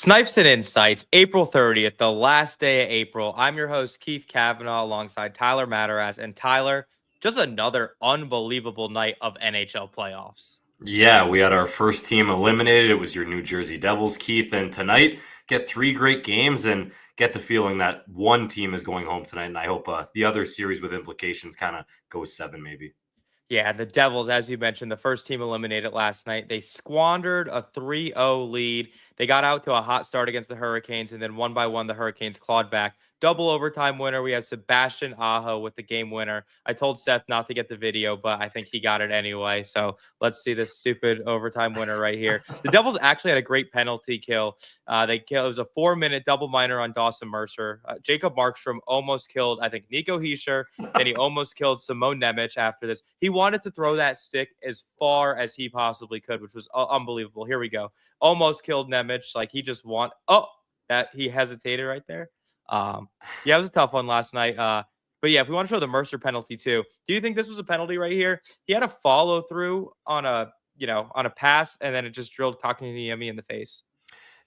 Snipes and Insights, April 30th, the last day of April. I'm your host, Keith Kavanaugh, alongside Tyler Madarasz. And Tyler, just another unbelievable night of NHL playoffs. Yeah, we had our first team eliminated. It was your New Jersey Devils, Keith. And tonight, get 3 great games and get the feeling that one team is going home tonight. And I hope the other series with implications kind of goes 7 maybe. Yeah, the Devils, as you mentioned, the first team eliminated last night. They squandered a 3-0 lead. They got out to a hot start against the Hurricanes, and then one by one, the Hurricanes clawed back. Double overtime winner. We have Sebastian Aho with the game winner. I told Seth not to get the video, but I think he got it anyway. So let's see this stupid overtime winner right here. The Devils actually had a great penalty kill. It was a 4-minute double minor on Dawson Mercer. Jacob Markstrom almost killed, I think, Nico Hischier. Then he almost killed Simone Nemec after this. He wanted to throw that stick as far as he possibly could, which was unbelievable. Here we go. Almost killed Nemec. Like he just that he hesitated right there. Yeah, it was a tough one last night. But yeah, if we want to show the Mercer penalty too, do you think this was a penalty right here? He had a follow through on a pass, and then it just drilled Kotkaniemi in the face.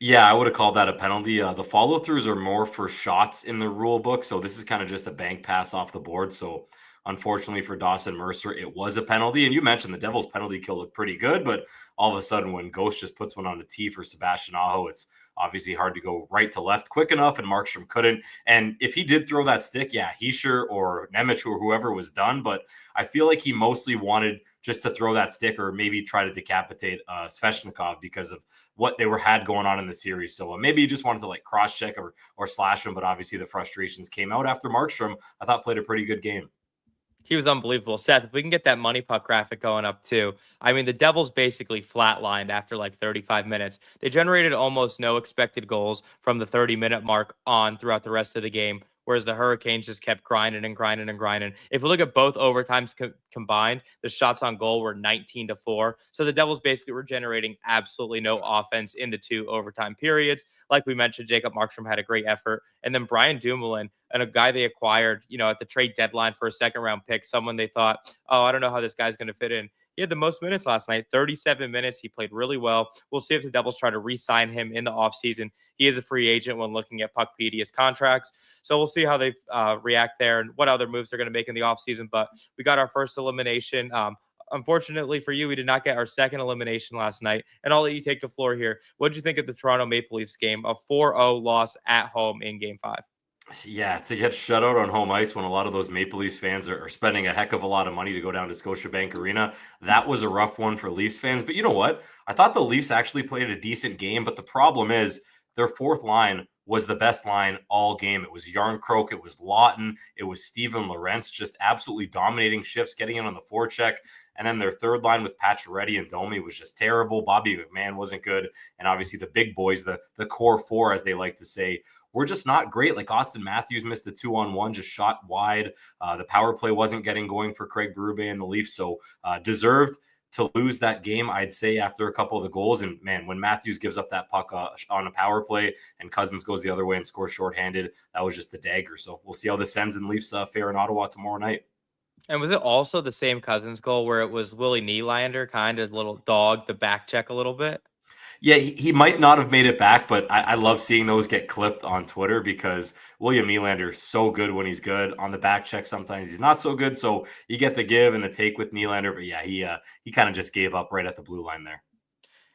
Yeah, I would have called that a penalty. The follow-throughs are more for shots in the rule book, so this is kind of just a bank pass off the board. So unfortunately for Dawson Mercer, it was a penalty. And you mentioned the Devils' penalty kill looked pretty good, but all of a sudden when Ghost just puts one on the tee for Sebastian Aho, it's obviously hard to go right to left quick enough, and Markstrom couldn't. And if he did throw that stick, yeah, Hischier or Nemec or whoever was done, but I feel like he mostly wanted just to throw that stick or maybe try to decapitate Svechnikov because of what they had going on in the series. So maybe he just wanted to like cross-check or slash him, but obviously the frustrations came out after Markstrom, I thought, played a pretty good game. He was unbelievable. Seth, if we can get that money puck graphic going up too. I mean, the Devils basically flatlined after like 35 minutes. They generated almost no expected goals from the 30-minute mark on throughout the rest of the game, whereas the Hurricanes just kept grinding and grinding and grinding. If we look at both overtimes combined, the shots on goal were 19-4. So the Devils basically were generating absolutely no offense in the 2 overtime periods. Like we mentioned, Jacob Markstrom had a great effort. And then Brian Dumoulin, and a guy they acquired, at the trade deadline for a second-round pick, someone they thought, oh, I don't know how this guy's going to fit in. He had the most minutes last night, 37 minutes. He played really well. We'll see if the Devils try to re-sign him in the offseason. He is a free agent when looking at PuckPedia's contracts. So we'll see how they react there and what other moves they're going to make in the offseason. But we got our first elimination. Unfortunately for you, we did not get our second elimination last night. And I'll let you take the floor here. What did you think of the Toronto Maple Leafs game? A 4-0 loss at home in Game 5. Yeah, to get shut out on home ice when a lot of those Maple Leafs fans are spending a heck of a lot of money to go down to Scotiabank Arena, that was a rough one for Leafs fans. But you know what? I thought the Leafs actually played a decent game, but the problem is their fourth line was the best line all game. It was Yarncroke, it was Lawton, it was Steven Lorentz, just absolutely dominating shifts, getting in on the forecheck. And then their third line with Pacioretty and Domi was just terrible. Bobby McMahon wasn't good. And obviously the big boys, the core four, as they like to say, were just not great. Like Austin Matthews missed the 2-on-1, just shot wide. The power play wasn't getting going for Craig Berube and the Leafs. So deserved to lose that game, I'd say, after a couple of the goals. And man, when Matthews gives up that puck on a power play and Cousins goes the other way and scores shorthanded, that was just the dagger. So we'll see how this ends in Leafs fare in Ottawa tomorrow night. And was it also the same Cousins goal where it was Willie Nylander kind of little dog the back check a little bit? Yeah, he might not have made it back, but I love seeing those get clipped on Twitter because William Nylander is so good when he's good. On the back check, sometimes he's not so good. So you get the give and the take with Nylander. But yeah, he kind of just gave up right at the blue line there.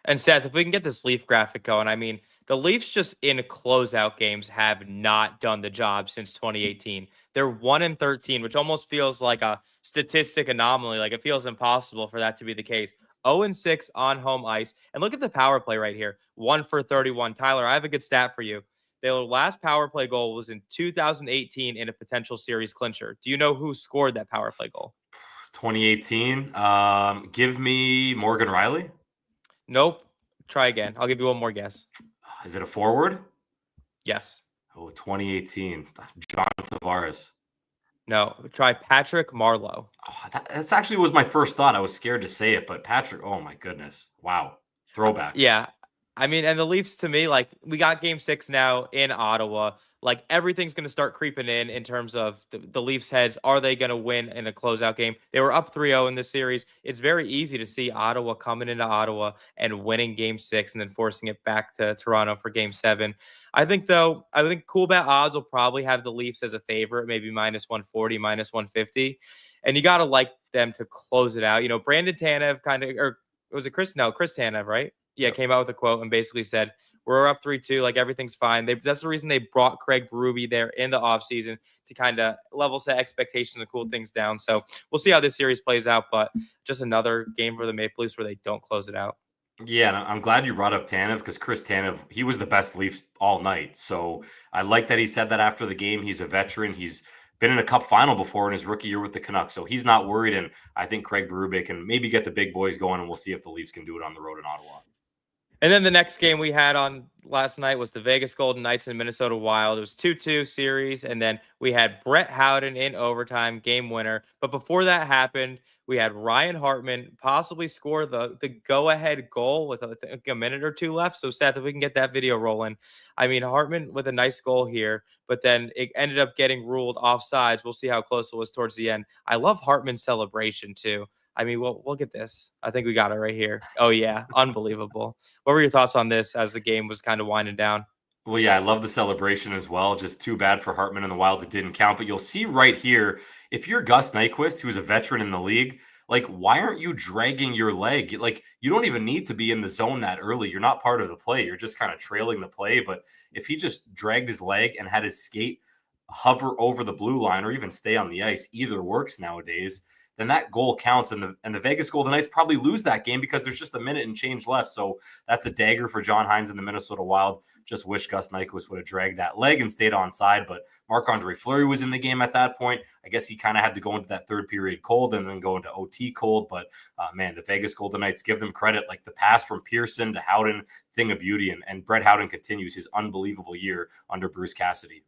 And Seth, if we can get this Leaf graphic going, I mean, the Leafs just in closeout games have not done the job since 2018. They're 1-13, which almost feels like a statistic anomaly. Like it feels impossible for that to be the case. 0-6 on home ice. And look at the power play right here. 1 for 31. Tyler, I have a good stat for you. Their last power play goal was in 2018 in a potential series clincher. Do you know who scored that power play goal? 2018. Give me Morgan Riley. Nope. Try again. I'll give you one more guess. Is it a forward? Yes. Oh, 2018. John Tavares. No. Try Patrick Marleau. Oh, that's actually was my first thought. I was scared to say it, but Patrick, oh my goodness. Wow. Throwback. Yeah. I mean, and the Leafs, to me, like, we got game 6 now in Ottawa. Like, everything's going to start creeping in terms of the Leafs' heads. Are they going to win in a closeout game? They were up 3-0 in this series. It's very easy to see Ottawa coming into Ottawa and winning game 6 and then forcing it back to Toronto for game 7. I think, though, cool bet odds will probably have the Leafs as a favorite, maybe minus 140, minus 150. And you got to like them to close it out. You know, Brandon Tanev kind of, or was it Chris? No, Chris Tanev, right? Yeah, Yep. came out with a quote and basically said, we're up 3-2, like everything's fine. That's the reason they brought Craig Berube there in the offseason to kind of level set expectations and cool things down. So we'll see how this series plays out, but just another game for the Maple Leafs where they don't close it out. Yeah, and I'm glad you brought up Tanev because Chris Tanev, he was the best Leaf all night. So I like that he said that after the game. He's a veteran. He's been in a cup final before in his rookie year with the Canucks. So he's not worried. And I think Craig Berube can maybe get the big boys going, and we'll see if the Leafs can do it on the road in Ottawa. And then the next game we had on last night was the Vegas Golden Knights and Minnesota Wild. It was 2-2 series. And then we had Brett Howden in overtime, game winner. But before that happened, we had Ryan Hartman possibly score the go-ahead goal with a minute or two left. So, Seth, if we can get that video rolling. I mean, Hartman with a nice goal here, but then it ended up getting ruled offsides. We'll see how close it was towards the end. I love Hartman's celebration, too. I mean, we'll get this. I think we got it right here. Oh, yeah. Unbelievable. What were your thoughts on this as the game was kind of winding down? Well, yeah, I love the celebration as well. Just too bad for Hartman and the Wild it didn't count. But you'll see right here, if you're Gus Nyquist, who's a veteran in the league, like, why aren't you dragging your leg? Like, you don't even need to be in the zone that early. You're not part of the play. You're just kind of trailing the play. But if he just dragged his leg and had his skate hover over the blue line or even stay on the ice, either works nowadays, then that goal counts. And the Vegas Golden Knights probably lose that game because there's just a minute and change left. So that's a dagger for John Hines and the Minnesota Wild. Just wish Gus Nyquist would have dragged that leg and stayed onside. But Marc-Andre Fleury was in the game at that point. I guess he kind of had to go into that third period cold and then go into OT cold. But man, the Vegas Golden Knights, give them credit. Like the pass from Pearson to Howden, thing of beauty. And Brett Howden continues his unbelievable year under Bruce Cassidy.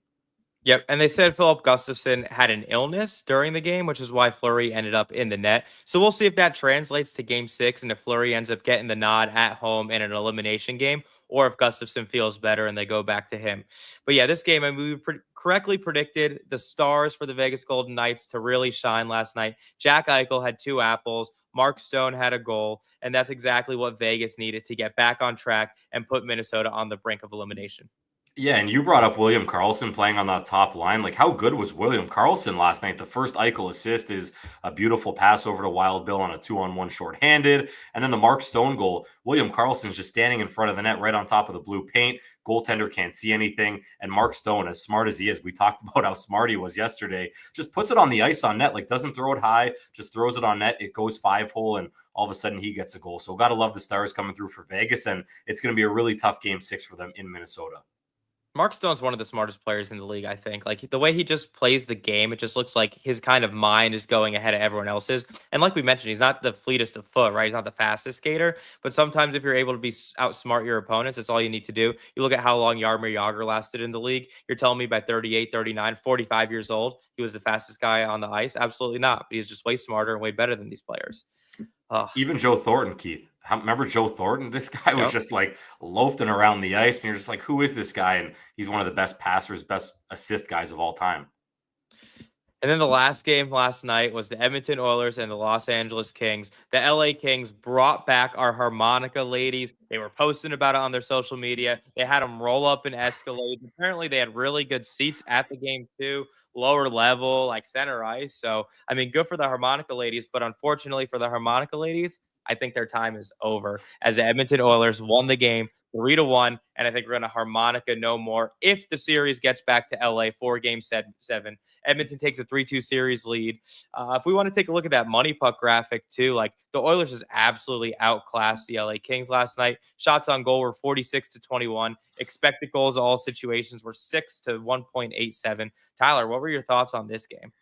Yep, and they said Philip Gustafson had an illness during the game, which is why Fleury ended up in the net. So we'll see if that translates to game 6 and if Fleury ends up getting the nod at home in an elimination game, or if Gustafson feels better and they go back to him. But yeah, this game, I mean, we correctly predicted the stars for the Vegas Golden Knights to really shine last night. Jack Eichel had 2 apples. Mark Stone had a goal, and that's exactly what Vegas needed to get back on track and put Minnesota on the brink of elimination. Yeah, and you brought up William Karlsson playing on that top line. Like, how good was William Karlsson last night? The first Eichel assist is a beautiful pass over to Wild Bill on a 2-on-1 shorthanded. And then the Mark Stone goal, William Karlsson's just standing in front of the net right on top of the blue paint. Goaltender can't see anything. And Mark Stone, as smart as he is, we talked about how smart he was yesterday, just puts it on the ice on net, like doesn't throw it high, just throws it on net. It goes 5-hole, and all of a sudden he gets a goal. So got to love the Stars coming through for Vegas, and it's going to be a really tough game 6 for them in Minnesota. Mark Stone's one of the smartest players in the league, I think. Like the way he just plays the game, it just looks like his kind of mind is going ahead of everyone else's. And like we mentioned, he's not the fleetest of foot, right? He's not the fastest skater. But sometimes if you're able to be outsmart your opponents, that's all you need to do. You look at how long Jaromir Jagr lasted in the league. You're telling me by 38, 39, 45 years old, he was the fastest guy on the ice? Absolutely not. But he's just way smarter and way better than these players. Even Joe Thornton, Keith. Remember Joe Thornton? This guy was just like loafing around the ice, and you're just like, who is this guy? And he's one of the best passers, best assist guys of all time. And then the last game last night was the Edmonton Oilers and the Los Angeles Kings. The LA Kings brought back our harmonica ladies. They were posting about it on their social media. They had them roll up in Escalade. Apparently, they had really good seats at the game, too. Lower level, like center ice. So, I mean, good for the harmonica ladies. But unfortunately for the harmonica ladies, I think their time is over as the Edmonton Oilers won the game 3-1. And I think we're going to harmonica no more if the series gets back to LA for game 7. Edmonton takes a 3-2 series lead. If we want to take a look at that money puck graphic too, like the Oilers just absolutely outclassed the LA Kings last night. Shots on goal were 46-21. Expected goals, all situations were 6-1.87. Tyler, what were your thoughts on this game?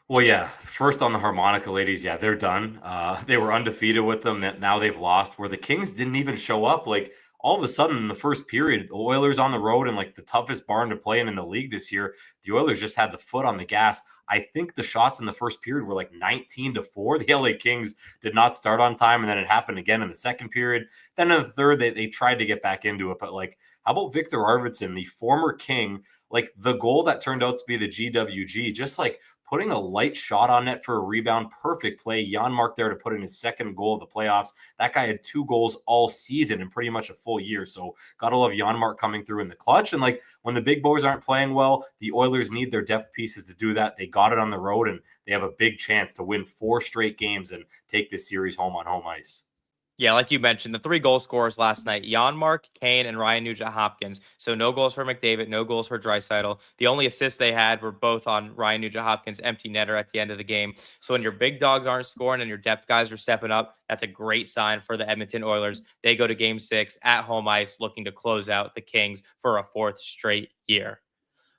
Well, yeah. First on the harmonica ladies, yeah, they're done. They were undefeated with them. That now they've lost. Where the Kings didn't even show up. Like all of a sudden in the first period, the Oilers on the road and like the toughest barn to play in the league this year, the Oilers just had the foot on the gas. I think the shots in the first period were like 19-4. The LA Kings did not start on time, and then it happened again in the second period. Then in the third, they tried to get back into it. But like, how about Victor Arvidsson, the former King, like the goal that turned out to be the GWG, just like putting a light shot on net for a rebound, perfect play. Janmark there to put in his second goal of the playoffs. That guy had 2 goals all season in pretty much a full year. So gotta love Janmark coming through in the clutch. And like when the big boys aren't playing well, the Oilers need their depth pieces to do that. They got it on the road, and they have a big chance to win 4 straight games and take this series home on home ice. Yeah, like you mentioned, the 3 goal scorers last night, Janmark, Kane, and Ryan Nugent-Hopkins. So no goals for McDavid, no goals for Draisaitl. The only assists they had were both on Ryan Nugent-Hopkins' empty netter at the end of the game. So when your big dogs aren't scoring and your depth guys are stepping up, that's a great sign for the Edmonton Oilers. They go to Game 6 at home ice looking to close out the Kings for a 4th straight year.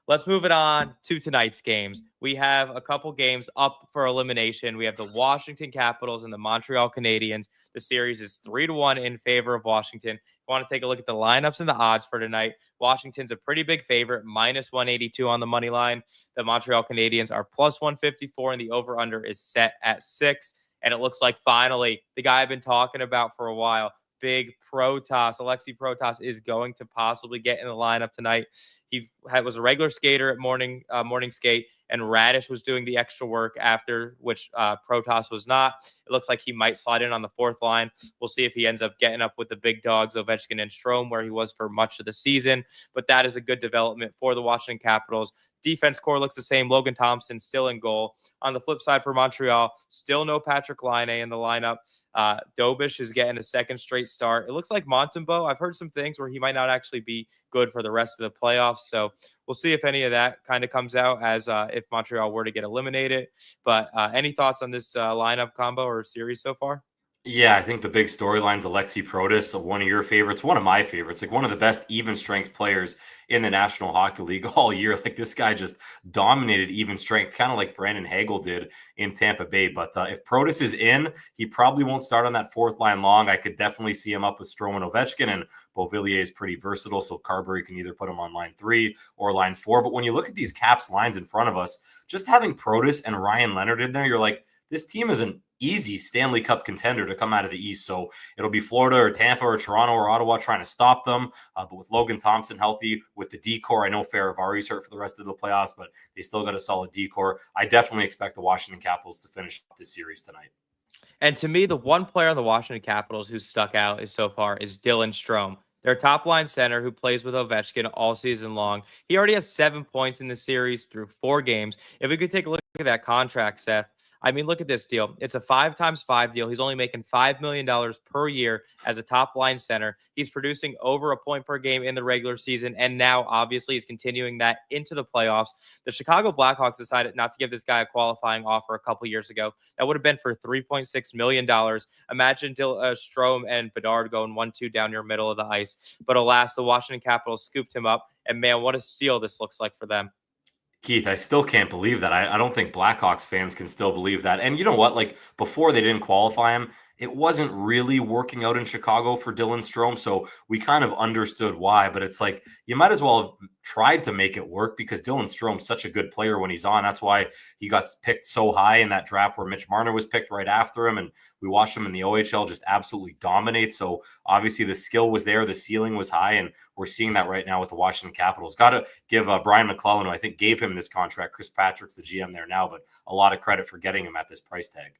Let's move it on to tonight's games. We have a couple games up for elimination. We have the Washington Capitals and the Montreal Canadiens. The series is 3-1 in favor of Washington. If you want to take a look at the lineups and the odds for tonight, Washington's a pretty big favorite, minus 182 on the money line. The Montreal Canadiens are plus 154, and the over-under is set at 6. And it looks like finally the guy I've been talking about for a while, big Protas, Alexei Protas, is going to possibly get in the lineup tonight. He was a regular skater at morning skate, and Radish was doing the extra work after, which Protas was not. It looks like he might slide in on the 4th line. We'll see if he ends up getting up with the big dogs, Ovechkin and Strome, where he was for much of the season. But that is a good development for the Washington Capitals. Defense core looks the same. Logan Thompson still in goal. On the flip side for Montreal, still no Patrick Laine in the lineup. Dobish is getting a 2nd straight start. It looks like Montembeault, I've heard some things where he might not actually be good for the rest of the playoffs. So we'll see if any of that kind of comes out as if Montreal were to get eliminated. But any thoughts on this lineup combo or series so far? Yeah, I think the big storyline's Alexei Protas, one of your favorites, one of my favorites, like one of the best even strength players in the National Hockey League all year. Like this guy just dominated even strength, kind of like Brandon Hagel did in Tampa Bay. But if Protas is in, he probably won't start on that 4th line long. I could definitely see him up with Strome and Ovechkin, and Beauvillier is pretty versatile, so Carberry can either put him on line 3 or line 4. But when you look at these Caps lines in front of us, just having Protas and Ryan Leonard in there, you're like, this team is an easy Stanley Cup contender to come out of the East. So it'll be Florida or Tampa or Toronto or Ottawa trying to stop them. But with Logan Thompson healthy, with the D-core, I know Ferravari's hurt for the rest of the playoffs, but they still got a solid D-core. I definitely expect the Washington Capitals to finish this series tonight. And to me, the one player on the Washington Capitals who stuck out so far is Dylan Strome, their top line center who plays with Ovechkin all season long. He already has 7 points in the series through 4 games. If we could take a look at that contract, Seth, I mean, look at this deal. It's a 5x5 deal. He's only making $5 million per year as a top line center. He's producing over a point per game in the regular season. And now, obviously, he's continuing that into the playoffs. The Chicago Blackhawks decided not to give this guy a qualifying offer a couple years ago. That would have been for $3.6 million. Imagine Strome and Bedard going 1-2 down your middle of the ice. But alas, the Washington Capitals scooped him up. And man, what a steal this looks like for them. Keith, I still can't believe that. I don't think Blackhawks fans can still believe that. And you know what? Like before they didn't qualify him, it wasn't really working out in Chicago for Dylan Strome. So we kind of understood why, but it's like you might as well have tried to make it work because Dylan Strome's such a good player when he's on. That's why he got picked so high in that draft where Mitch Marner was picked right after him. And we watched him in the OHL just absolutely dominate. So obviously the skill was there. The ceiling was high. And we're seeing that right now with the Washington Capitals. Got to give Brian McClellan, who I think gave him this contract. Chris Patrick's the GM there now, but a lot of credit for getting him at this price tag.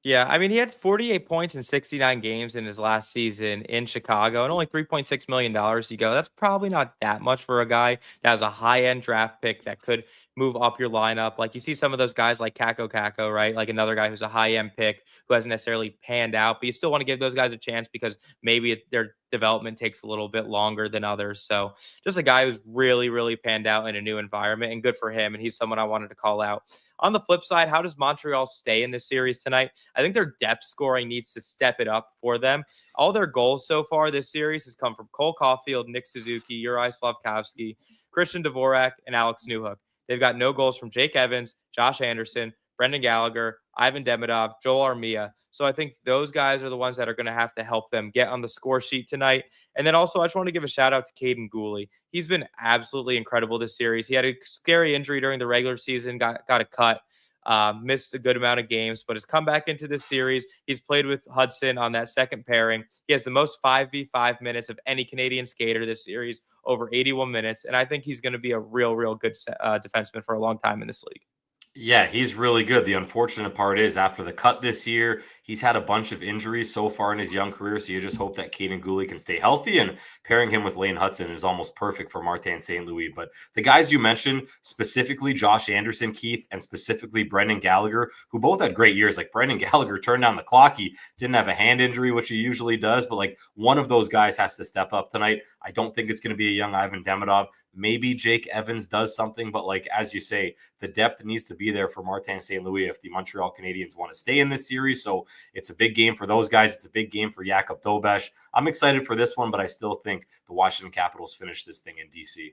Yeah, I mean, he had 48 points in 69 games in his last season in Chicago and only $3.6 million. You go, that's probably not that much for a guy that was a high-end draft pick that could move up your lineup. Like you see some of those guys like Kako, right? Like another guy who's a high-end pick who hasn't necessarily panned out, but you still want to give those guys a chance because maybe their development takes a little bit longer than others. So just a guy who's really, really panned out in a new environment, and good for him. And he's someone I wanted to call out. On the flip side, how does Montreal stay in this series tonight? I think their depth scoring needs to step it up for them. All their goals so far this series has come from Cole Caulfield, Nick Suzuki, Uri Slafkovsky, Christian Dvorak, and Alex Newhook. They've got no goals from Jake Evans, Josh Anderson, Brendan Gallagher, Ivan Demidov, Joel Armia. So I think those guys are the ones that are going to have to help them get on the score sheet tonight. And then also, I just want to give a shout out to Caden Gooley. He's been absolutely incredible this series. He had a scary injury during the regular season, got a cut, missed a good amount of games, but has come back into this series. He's played with Hudson on that second pairing. He has the most 5v5 minutes of any Canadian skater this series, over 81 minutes. And I think he's going to be a real good defenseman for a long time in this league. Yeah, he's really good. The unfortunate part is after the cut this year, he's had a bunch of injuries so far in his young career. So you just hope that Caden Gooley can stay healthy, and pairing him with Lane Hudson is almost perfect for Martin St. Louis. But the guys you mentioned, specifically Josh Anderson, Keith, and specifically Brendan Gallagher, who both had great years. Like Brendan Gallagher turned down the clock. He didn't have a hand injury, which he usually does, but like one of those guys has to step up tonight. I don't think it's going to be a young Ivan Demidov. Maybe Jake Evans does something, but like, as you say, the depth needs to be there for Martin St. Louis if the Montreal Canadiens want to stay in this series. So it's a big game for those guys. It's a big game for Jakub Dobeš. I'm excited for this one, but I still think the Washington Capitals finish this thing in DC.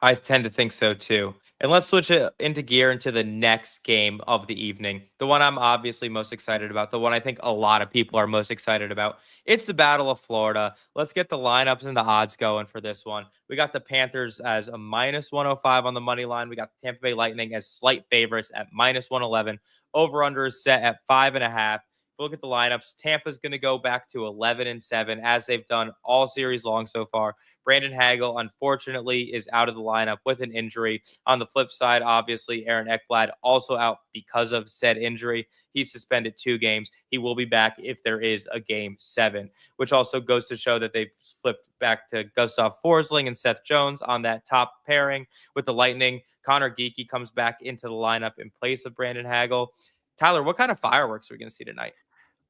I tend to think so too. And let's switch it into gear into the next game of the evening. The one I'm obviously most excited about, the one I think a lot of people are most excited about. It's the Battle of Florida. Let's get the lineups and the odds going for this one. We got the Panthers as a minus 105 on the money line. We got the Tampa Bay Lightning as slight favorites at minus 111. Over-under is set at 5.5. Look at the lineups. Tampa's going to go back to 11-7 as they've done all series long so far. Brandon Hagel, unfortunately, is out of the lineup with an injury. On the flip side, obviously, Aaron Ekblad also out because of said injury. He's suspended 2 games. He will be back if there is a game 7, which also goes to show that they've flipped back to Gustav Forsling and Seth Jones on that top pairing with the Lightning. Connor Geekie comes back into the lineup in place of Brandon Hagel. Tyler, what kind of fireworks are we going to see tonight?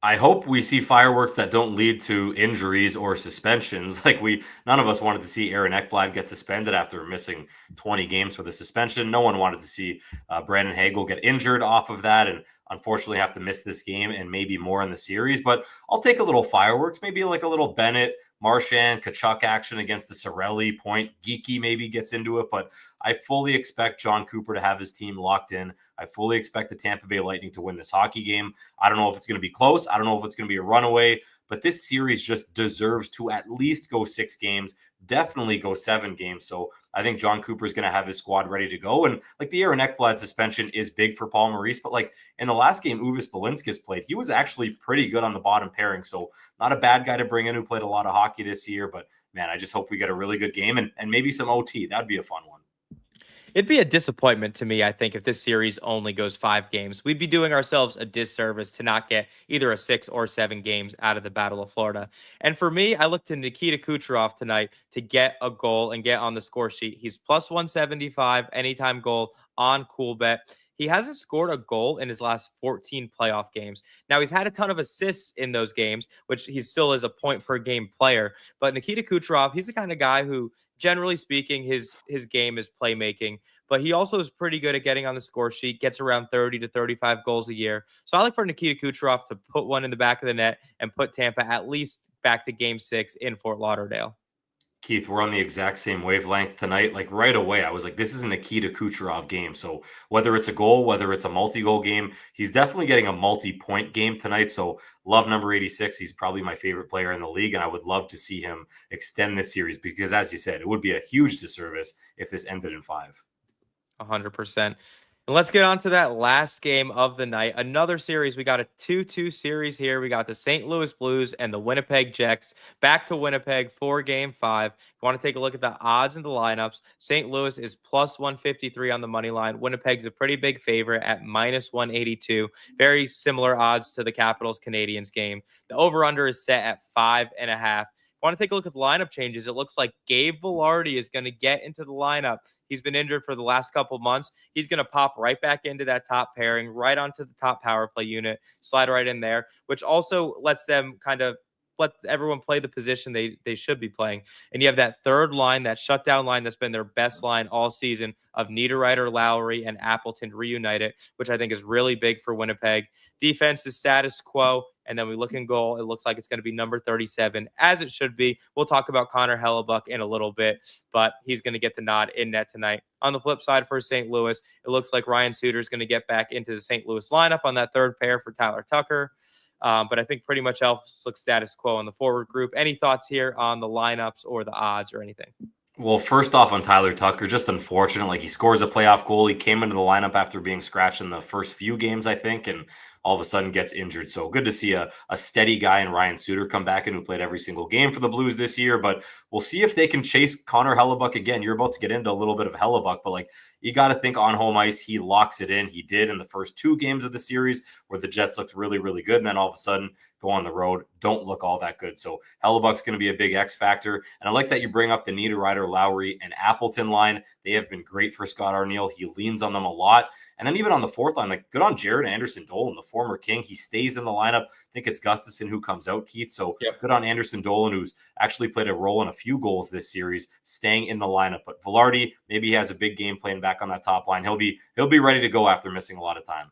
I hope we see fireworks that don't lead to injuries or suspensions. Like none of us wanted to see Aaron Ekblad get suspended after missing 20 games for the suspension. No one wanted to see Brandon Hagel get injured off of that and unfortunately have to miss this game and maybe more in the series. But I'll take a little fireworks, maybe like a little Bennett, Marchand, Kachuk action against the Cirelli point. Geeky maybe gets into it, but I fully expect John Cooper to have his team locked in. I fully expect the Tampa Bay Lightning to win this hockey game. I don't know if it's going to be close. I don't know if it's going to be a runaway, but this series just deserves to at least go 6 games, definitely go 7 games. So I think John Cooper is going to have his squad ready to go. And like the Aaron Ekblad suspension is big for Paul Maurice, but like in the last game Uvis Balinskis played, he was actually pretty good on the bottom pairing. So not a bad guy to bring in who played a lot of hockey this year, but man, I just hope we get a really good game and maybe some OT. That'd be a fun one. It'd be a disappointment to me, I think, if this series only goes 5 games. We'd be doing ourselves a disservice to not get either a 6 or 7 games out of the Battle of Florida. And for me, I look to Nikita Kucherov tonight to get a goal and get on the score sheet. He's plus 175 anytime goal on CoolBet. He hasn't scored a goal in his last 14 playoff games. Now, he's had a ton of assists in those games, which he still is a point per game player. But Nikita Kucherov, he's the kind of guy who, generally speaking, his game is playmaking. But he also is pretty good at getting on the score sheet, gets around 30 to 35 goals a year. So I look for Nikita Kucherov to put one in the back of the net and put Tampa at least back to game 6 in Fort Lauderdale. Keith, we're on the exact same wavelength tonight. Like right away, I was like, this is a Nikita Kucherov game. So whether it's a goal, whether it's a multi-goal game, he's definitely getting a multi-point game tonight. So love number 86. He's probably my favorite player in the league. And I would love to see him extend this series because, as you said, it would be a huge disservice if this ended in 5. 100%. And let's get on to that last game of the night. Another series. We got a 2-2 series here. We got the St. Louis Blues and the Winnipeg Jets back to Winnipeg for game 5. If you want to take a look at the odds and the lineups, St. Louis is plus 153 on the money line. Winnipeg's a pretty big favorite at minus 182. Very similar odds to the Capitals Canadiens game. The over-under is set at 5.5. Want to take a look at the lineup changes. It looks like Gabe Vilardi is going to get into the lineup. He's been injured for the last couple months. He's going to pop right back into that top pairing, right onto the top power play unit, slide right in there, which also lets them kind of let everyone play the position they should be playing. And you have that third line, that shutdown line that's been their best line all season of Niederreiter, Lowry, and Appleton reunited, which I think is really big for Winnipeg. Defense is status quo. And then we look in goal. It looks like it's going to be number 37, as it should be. We'll talk about Connor Hellebuyck in a little bit, but he's going to get the nod in net tonight. On the flip side for St. Louis, it looks like Ryan Suter is going to get back into the St. Louis lineup on that third pair for Tyler Tucker. But I think pretty much else looks status quo in the forward group. Any thoughts here on the lineups or the odds or anything? Well, first off on Tyler Tucker, just unfortunate. Like, he scores a playoff goal. He came into the lineup after being scratched in the first few games, I think, and all of a sudden gets injured. So good to see a steady guy in Ryan Suter come back in, who played every single game for the Blues this year. But we'll see if they can chase Connor Hellebuyck again. You're about to get into a little bit of Hellebuyck, but like, you got to think on home ice, he locks it in. He did in the first 2 games of the series where the Jets looked really, really good. And then all of a sudden go on the road, don't look all that good. So Hellebuck's going to be a big X factor. And I like that you bring up the Niederreiter, Lowry, and Appleton line. They have been great for Scott Arniel. He leans on them a lot. And then even on the fourth line, like, good on Jared Anderson-Dolan, the former King. He stays in the lineup. I think it's Gustafsson who comes out, Keith. So Good on Anderson-Dolan, who's actually played a role in a few goals this series, staying in the lineup. But Velarde, maybe he has a big game playing back on that top line. He'll be ready to go after missing a lot of time.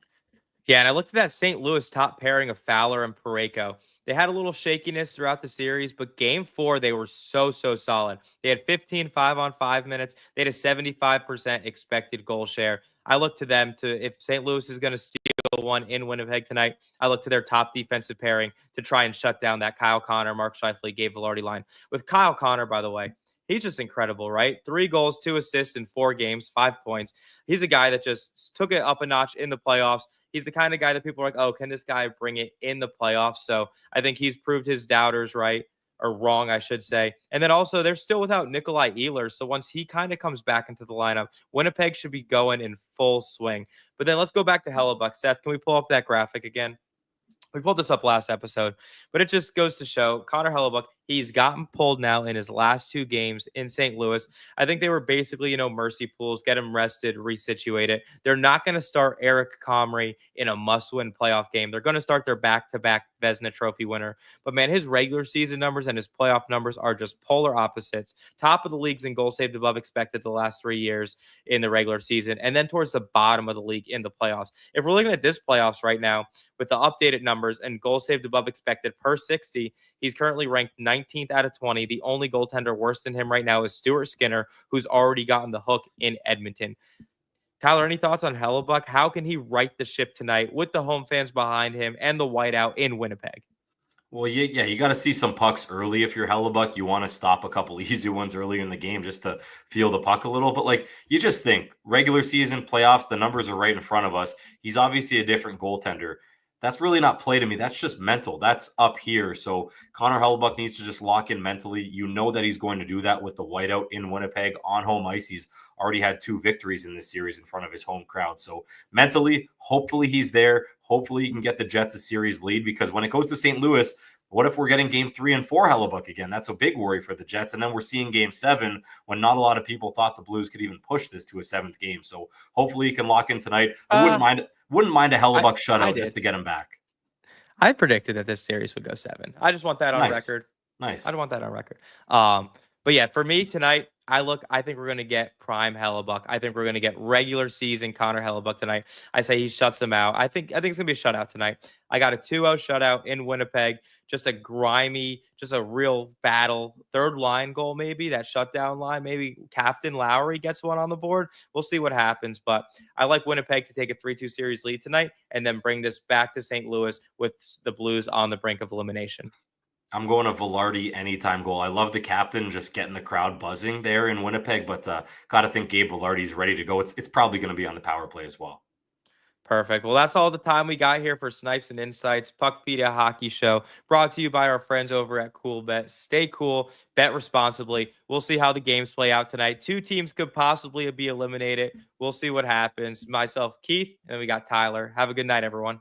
Yeah, and I looked at that St. Louis top pairing of Fowler and Parayko. They had a little shakiness throughout the series, but game 4, they were so solid. They had 15 5-on-5 minutes. They had a 75% expected goal share. I look to them if St. Louis is going to steal one in Winnipeg tonight, I look to their top defensive pairing to try and shut down that Kyle Connor, Mark Scheifele, Gabe Velarde line. With Kyle Connor, by the way, he's just incredible, right? 3 goals, 2 assists in 4 games, 5 points. He's a guy that just took it up a notch in the playoffs. He's the kind of guy that people are like, oh, can this guy bring it in the playoffs? So I think he's proved his doubters right, or wrong, I should say. And then also, they're still without Nikolai Ehlers. So once he kind of comes back into the lineup, Winnipeg should be going in full swing. But then let's go back to Hellebuyck. Seth, can we pull up that graphic again? We pulled this up last episode, but it just goes to show Connor Hellebuyck, he's gotten pulled now in his last 2 games in St. Louis. I think they were basically, mercy pools, get him rested, resituate it. They're not going to start Eric Comrie in a must-win playoff game. They're going to start their back-to-back Vezina Trophy winner. But, man, his regular season numbers and his playoff numbers are just polar opposites. Top of the leagues in goals saved above expected the last 3 years in the regular season, and then towards the bottom of the league in the playoffs. If we're looking at this playoffs right now with the updated numbers and goals saved above expected per 60, he's currently ranked 19th out of 20. The only goaltender worse than him right now is Stuart Skinner, who's already gotten the hook in Edmonton. Tyler, any thoughts on Hellebuyck? How can he right the ship tonight with the home fans behind him and the whiteout in Winnipeg? Well, yeah, you got to see some pucks early if you're Hellebuyck. You want to stop a couple easy ones early in the game just to feel the puck a little. But, like, you just think regular season, playoffs, the numbers are right in front of us. He's obviously a different goaltender. That's really not play to me. That's just mental. That's up here. So Connor Hellebuyck needs to just lock in mentally. You know that he's going to do that with the whiteout in Winnipeg on home ice. He's already had 2 victories in this series in front of his home crowd. So mentally, hopefully he's there. Hopefully he can get the Jets a series lead, because when it goes to St. Louis, what if we're getting game 3 and 4 Hellebuyck again? That's a big worry for the Jets. And then we're seeing game 7 when not a lot of people thought the Blues could even push this to a 7th game. So hopefully he can lock in tonight. I wouldn't mind a Hellebuyck shutout just to get him back. I predicted that this series would go 7. I just want that on record. Nice. I don't want that on record. But yeah, for me tonight, I think we're going to get prime Hellebuyck. I think we're going to get regular season Connor Hellebuyck tonight. I say he shuts him out. I think it's going to be a shutout tonight. I got a 2-0 shutout in Winnipeg. Just a grimy, just a real battle. Third line goal, maybe that shutdown line. Maybe Captain Lowry gets one on the board. We'll see what happens. But I like Winnipeg to take a 3-2 series lead tonight and then bring this back to St. Louis with the Blues on the brink of elimination. I'm going to Velarde anytime goal. I love the captain just getting the crowd buzzing there in Winnipeg, but got to think Gabe Velarde's ready to go. It's probably going to be on the power play as well. Perfect. Well, that's all the time we got here for Snipes and Insights, PuckPedia Hockey Show, brought to you by our friends over at CoolBet. Stay cool, bet responsibly. We'll see how the games play out tonight. 2 teams could possibly be eliminated. We'll see what happens. Myself, Keith, and we got Tyler. Have a good night, everyone.